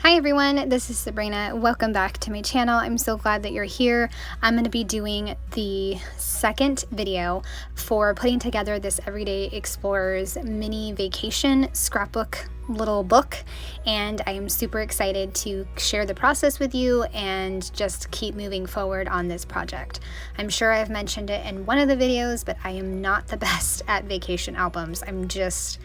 Hi everyone, this is Sabrina. Welcome back to my channel. I'm so glad that you're here. I'm going to be doing the second video for putting together this Everyday Explorers mini vacation scrapbook little book, and I am super excited to share the process with you and just keep moving forward on this project. I'm sure I've mentioned it in one of the videos, but I am not the best at vacation albums. I'm just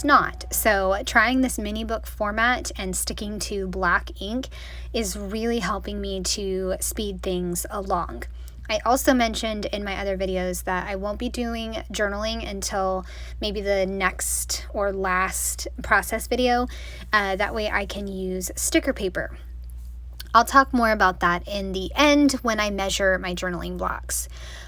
not. So trying this mini book format and sticking to black ink is really helping me to speed things along. I also mentioned in my other videos that I won't be doing journaling until maybe the next or last process video. That way I can use sticker paper. I'll talk more about that in the end when I measure my journaling blocks.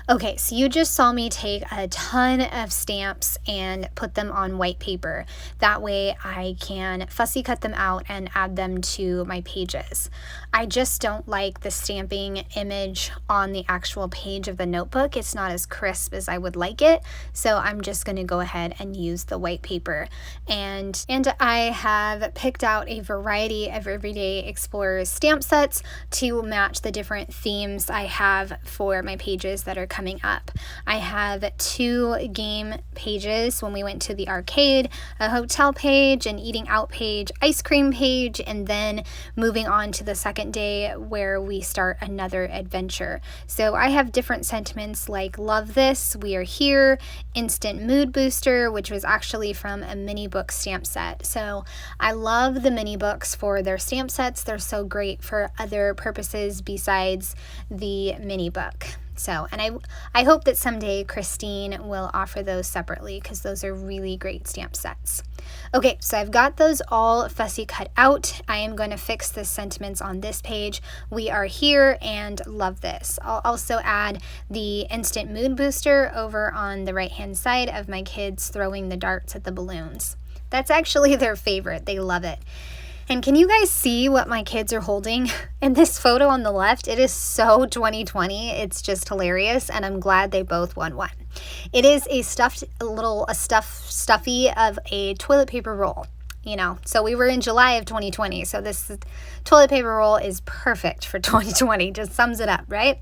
Okay, so you just saw me take a ton of stamps and put them on white paper. That way I can fussy cut them out and add them to my pages. I just don't like the stamping image on the actual page of the notebook. It's not as crisp as I would like it, so I'm just going to go ahead and use the white paper. And I have picked out a variety of Everyday Explorers stamp sets to match the different themes I have for my pages that are coming up. I have 2 game pages when we went to the arcade, a hotel page, an eating out page, ice cream page, and then moving on to the second day where we start another adventure. So I have different sentiments like love this, we are here, instant mood booster, which was actually from a mini book stamp set. So I love the mini books for their stamp sets. They're so great for other purposes besides the mini book. So, and I hope that someday Christine will offer those separately because those are really great stamp sets. Okay, so I've got those all fussy cut out. I am going to fix the sentiments on this page. We are here and love this. I'll also add the instant mood booster over on the right hand side of my kids throwing the darts at the balloons. That's actually their favorite. They love it. And can you guys see what my kids are holding? In this photo on the left, it is so 2020. It's just hilarious, and I'm glad they both won one. It is a stuffy of a toilet paper roll. You know, so we were in July of 2020, so this toilet paper roll is perfect for 2020. Just sums it up, right?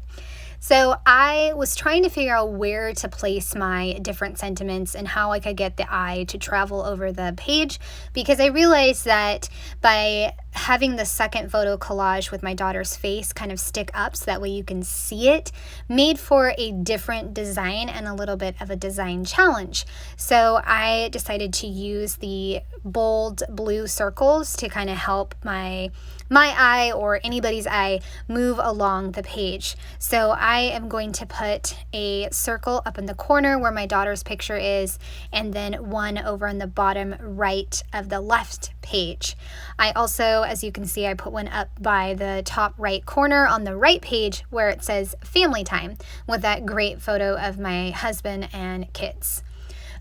So I was trying to figure out where to place my different sentiments and how I could get the eye to travel over the page, because I realized that by having the second photo collage with my daughter's face kind of stick up so that way you can see it, made for a different design and a little bit of a design challenge. So I decided to use the bold blue circles to kind of help my eye or anybody's eye move along the page. So I am going to put a circle up in the corner where my daughter's picture is, and then one over on the bottom right of the left page. I also, as you can see, I put one up by the top right corner on the right page where it says family time with that great photo of my husband and kids.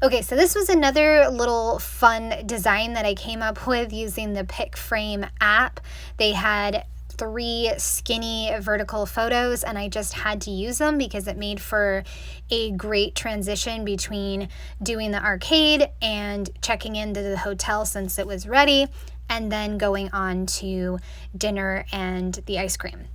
Okay, so this was another little fun design that I came up with using the Pick Frame app. They had 3 skinny vertical photos, and I just had to use them because it made for a great transition between doing the arcade and checking into the hotel since it was ready, and then going on to dinner and the ice cream.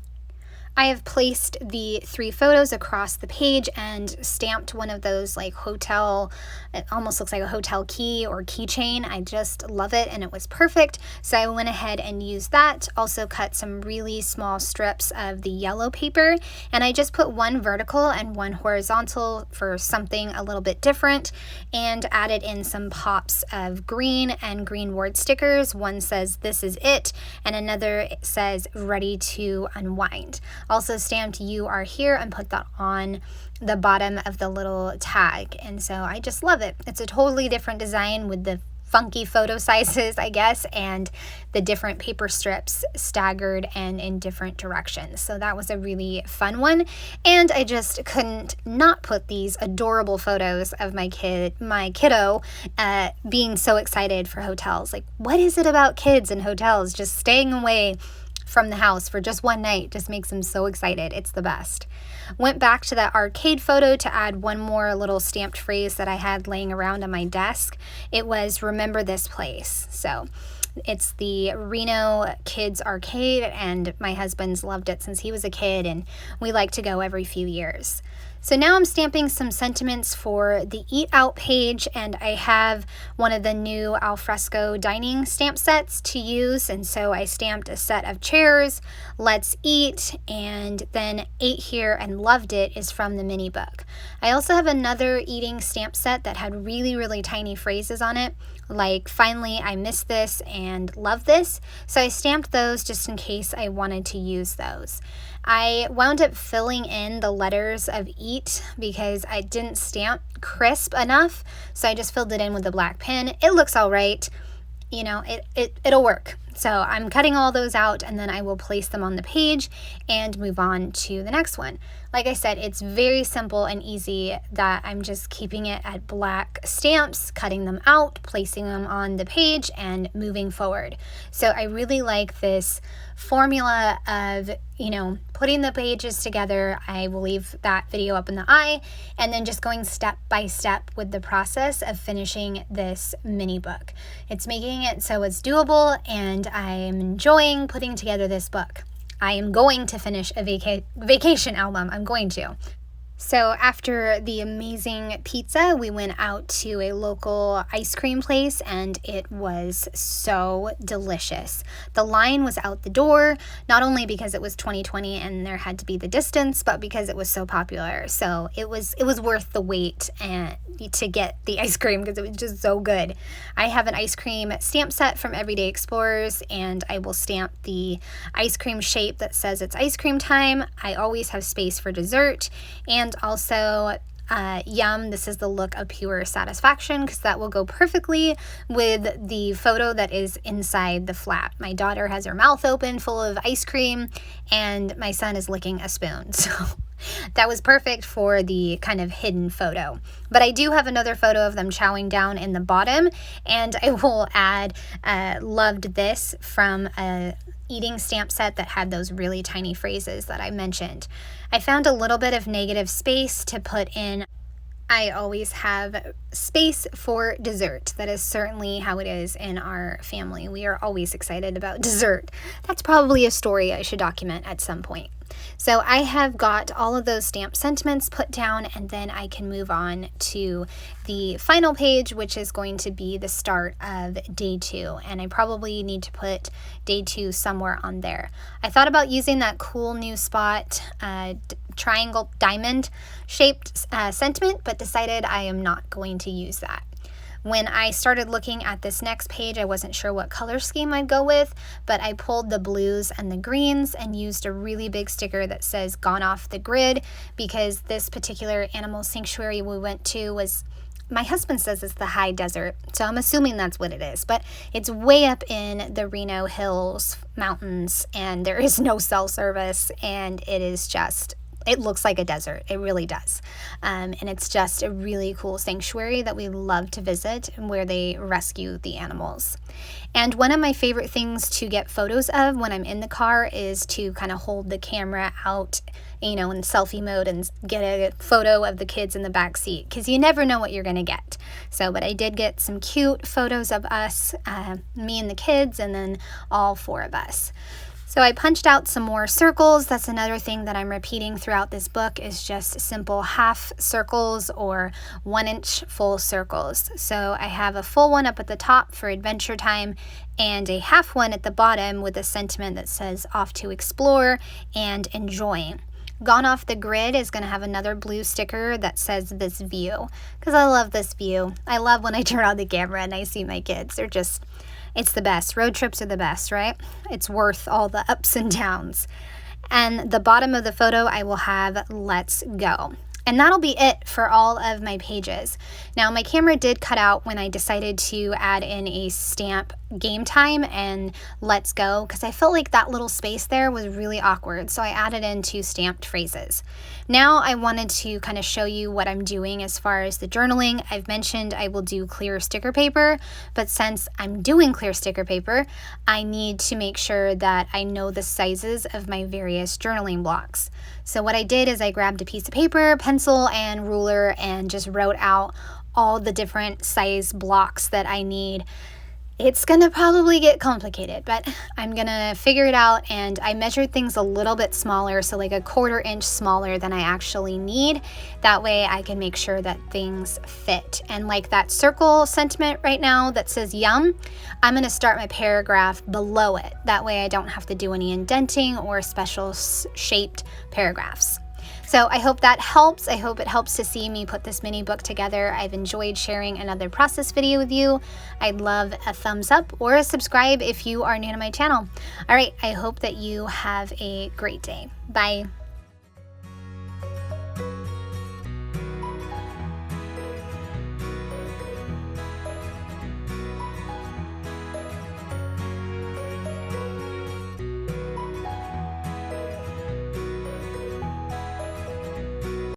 I have placed the 3 photos across the page and stamped one of those like hotel, it almost looks like a hotel key or keychain. I just love it, and it was perfect. So I went ahead and used that. Also cut some really small strips of the yellow paper, and I just put 1 vertical and 1 horizontal for something a little bit different, and added in some pops of green and green word stickers. One says "This is it," and another says "Ready to unwind." Also stamped "You are here" and put that on the bottom of the little tag, and so I just love it. It's a totally different design with the funky photo sizes, I guess, and the different paper strips staggered and in different directions. So that was a really fun one, and I just couldn't not put these adorable photos of my kiddo being so excited for hotels. Like, what is it about kids and hotels just staying away from the house for just one night just makes them so excited. It's the best. Went back to that arcade photo to add one more little stamped phrase that I had laying around on my desk. It was "Remember this place." So It's the Reno Kids Arcade, and my husband's loved it since he was a kid, and we like to go every few years. So now I'm stamping some sentiments for the Eat Out page, and I have one of the new al fresco dining stamp sets to use, and so I stamped a set of chairs, Let's Eat, and then Ate Here and Loved It is from the mini book. I also have another eating stamp set that had really, really tiny phrases on it, like finally I missed this and love this, so I stamped those just in case I wanted to use those. I wound up filling in the letters of eat because I didn't stamp crisp enough, so I just filled it in with the black pen. It looks all right. You know, it'll work. So I'm cutting all those out, and then I will place them on the page and move on to the next one. Like I said, it's very simple and easy that I'm just keeping it at black stamps, cutting them out, placing them on the page, and moving forward. So I really like this formula of, putting the pages together. I will leave that video up in the eye, and then just going step by step with the process of finishing this mini book. It's making it so it's doable, and I'm enjoying putting together this book. I am going to finish a vacation album. I'm going to. So after the amazing pizza, we went out to a local ice cream place, and it was so delicious. The line was out the door, not only because it was 2020 and there had to be the distance, but because it was so popular. So it was worth the wait and to get the ice cream because it was just so good. I have an ice cream stamp set from Everyday Explorers, and I will stamp the ice cream shape that says it's ice cream time. I always have space for dessert, and also yum, this is the look of pure satisfaction, because that will go perfectly with the photo that is inside the flap. My daughter has her mouth open full of ice cream, and my son is licking a spoon. So that was perfect for the kind of hidden photo. But I do have another photo of them chowing down in the bottom, and I will add loved this from a eating stamp set that had those really tiny phrases that I mentioned. I found a little bit of negative space to put in. I always have space for dessert. That is certainly how it is in our family. We are always excited about dessert. That's probably a story I should document at some point. So I have got all of those stamp sentiments put down, and then I can move on to the final page, which is going to be the start of day 2. And I probably need to put day 2 somewhere on there. I thought about using that cool new spot, triangle diamond shaped sentiment, but decided I am not going to use that. When I started looking at this next page, I wasn't sure what color scheme I'd go with, but I pulled the blues and the greens and used a really big sticker that says "Gone Off the Grid," because this particular animal sanctuary we went to was, my husband says it's the high desert, so I'm assuming that's what it is, but it's way up in the Reno Hills mountains, and there is no cell service, and it looks like a desert. It really does. And it's just a really cool sanctuary that we love to visit, and where they rescue the animals. And one of my favorite things to get photos of when I'm in the car is to kind of hold the camera out, in selfie mode, and get a photo of the kids in the back seat, because you never know what you're going to get. But I did get some cute photos of us, me and the kids, and then all 4 of us. So I punched out some more circles. That's another thing that I'm repeating throughout this book, is just simple half circles or 1-inch full circles. So I have a full one up at the top for adventure time, and a half one at the bottom with a sentiment that says off to explore and enjoy. Gone Off the Grid is going to have another blue sticker that says this view, because I love this view. I love when I turn on the camera and I see my kids. It's the best. Road trips are the best, right? It's worth all the ups and downs. And the bottom of the photo, I will have "Let's Go." And that'll be it for all of my pages. Now, my camera did cut out when I decided to add in a stamp game time and "Let's Go," because I felt like that little space there was really awkward. So I added in 2 stamped phrases. Now I wanted to kind of show you what I'm doing as far as the journaling. I've mentioned I will do clear sticker paper, but since I'm doing clear sticker paper, I need to make sure that I know the sizes of my various journaling blocks. So what I did is I grabbed a piece of paper, pencil, and ruler, and just wrote out all the different size blocks that I need. It's gonna probably get complicated, but I'm gonna figure it out. And I measured things a little bit smaller, so like a 1/4 inch smaller than I actually need. That way I can make sure that things fit. And like that circle sentiment right now that says yum, I'm gonna start my paragraph below it. That way I don't have to do any indenting or special shaped paragraphs. So I hope that helps. I hope it helps to see me put this mini book together. I've enjoyed sharing another process video with you. I'd love a thumbs up or a subscribe if you are new to my channel. All right, I hope that you have a great day. Bye.